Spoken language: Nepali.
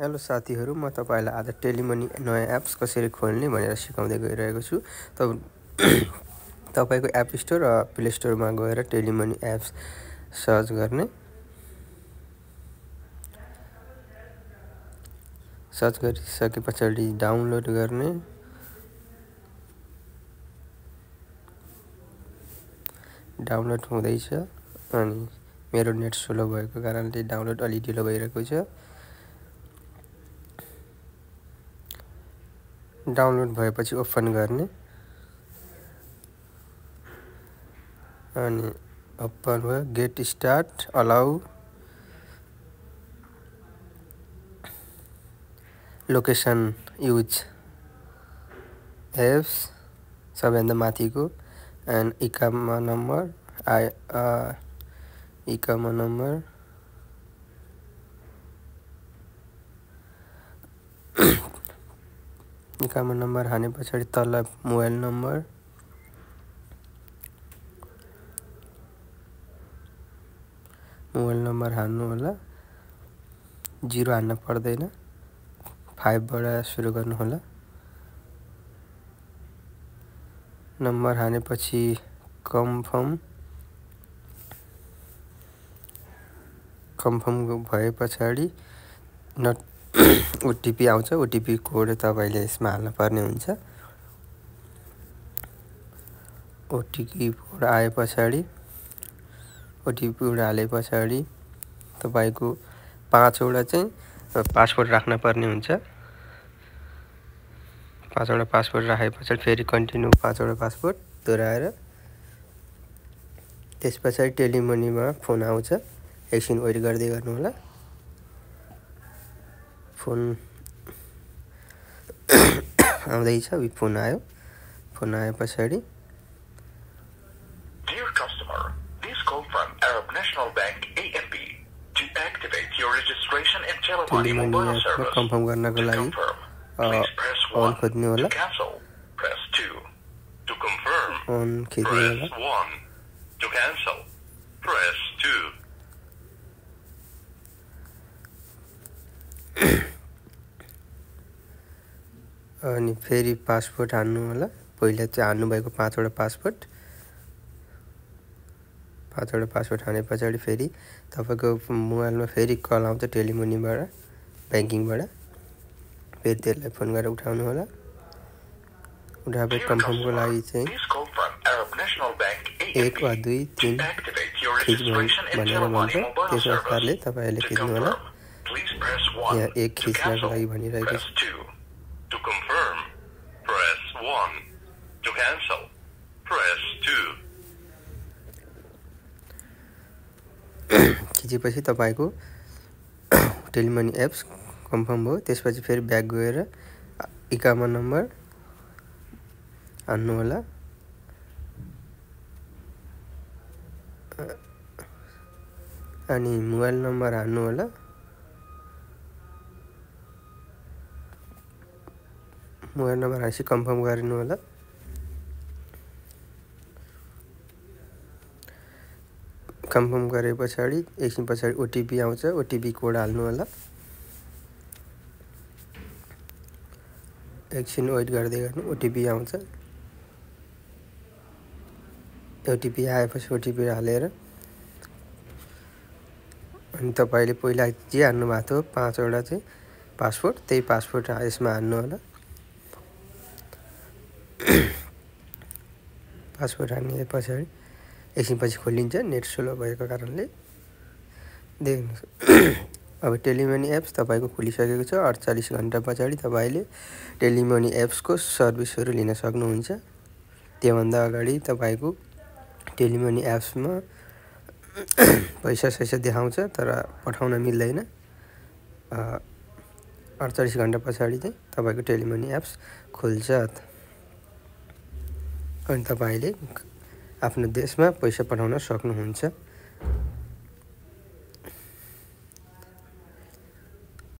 हेलो साथीहरु, म तपाईलाई आज टेलिमनी नयाँ एप्स कसरी खोल्ने भनेर सिकाउँदै गइरहेको छु। तपाईको एप स्टोर र प्ले स्टोरमा गएर टेलिमनी एप्स सर्च गर्ने। सर्च गरिसकेपछि डाउनलोड गर्ने। डाउनलोड हुँदैछ अनि मेरो नेट स्लो भएको कारणले डाउनलोड अलि ढिलो भइरहेको छ। डाउनलोड भएपछि ओपन गर्ने अनि ओपन भयो। Get start, allow, location use apps सबैभन्दा माथिको एन्ड इकामा नम्बर इकामा नम्बर हाने पछाडि तल मोबाइल नम्बर, हान्नु होला। 0 हान्न पर्दैन, 5 बाट सुरु गर्नु होला। नम्बर हानेपछि कन्फर्म भए पछाडि ओटीपी आउँछ। ओटीपी कोड तपाईले यसमा हाल्न पर्ने हुन्छ। ओटीपी कोड आए पछाडि हाले पछाडि तपाईको 5 वटा चाहिँ पासवर्ड राख्न पर्ने हुन्छ। 5 वटा पासवर्ड राखे पछाडि फेरि कन्टिन्यू 5 वटा पासवर्ड दोहोऱ्याएर त्यसपछि टेलिमनीमा फोन आउँछ। एकछिन वेट गर्दै गर्नु होला। फोन आउँदैछ, फोन आयो। फोन आए पछाडि Dear customer, this call from Arab National Bank ANB to activate your registration in Telimani mobile service. Confirm गर्नको लागि ऑन खोज्नु होला। cancel, press 2 to confirm, on खिच्नु होला। press 1 to cancel, press 2. अनि फेरि पासवर्ड हान्नु होला। पहिला चाहिँ हान्नु भएको 5 वटा पासवर्ड हाने पछाडि फेरि तपाईको मोबाइलमा फेरि कल आउँछ टेलिमनीबाट, ब्याङ्किङबाट। फेरि त्यसलाई फोन गरेर उठाउनु होला। उठाए कन्फर्मको लागि चाहिँ 1 वा 2 3 खिच भनेर भन्छ। त्यस प्रकारले तपाईले खिच्नु होला। यहाँ 1 खिच्नको लागि भनिरहेको छ। To confirm, press 1. To cancel, press 2. खिचेपछि तपाईको टेलिमनी एप्स कन्फर्म भयो। त्यसपछि फेरि ब्याक गएर इकामा नम्बर हान्नु होला। अनि मोबाइल नम्बर हान्नु होला। मोबाइल नम्बर हालेपछि कन्फर्म गर्नु होला। कन्फर्म गरे पछाडि एकछिन पछाडि ओटीपी आउँछ। ओटीपी कोड हाल्नु होला। एकछिन वेट गर्दै गर्नु। ओटीपी आउँछ। ओटीपी आएपछि ओटीपी हालेर अनि तपाईले पहिला जे हान्नु भएको थियो 5 वटा चाहिँ पासवर्ड, त्यही पासवर्ड यसमा हान्नु होला। पासवर्ड हाने पछाडि एकछिन पछि खोलिन्छ, नेट स्लो भएको कारणले। देख्नुस् अब टेलिमनी एप्स तपाईको खुलिसकेको छ। 48 घण्टा पछाडि तपाईले टेलिमनी एप्सको सर्भिसहरु लिन सक्नुहुन्छ। त्योभन्दा अगाडि तपाईको टेलिमनी एप्समा पैसा देखाउँछ तर पठाउन मिल्दैन। 48 घण्टा पछाडि चाहिँ तपाईको टेलिमनी एप्स खुल्छ। अनि तपाईले आफ्नो देशमा पैसा पठाउन सक्नुहुन्छ।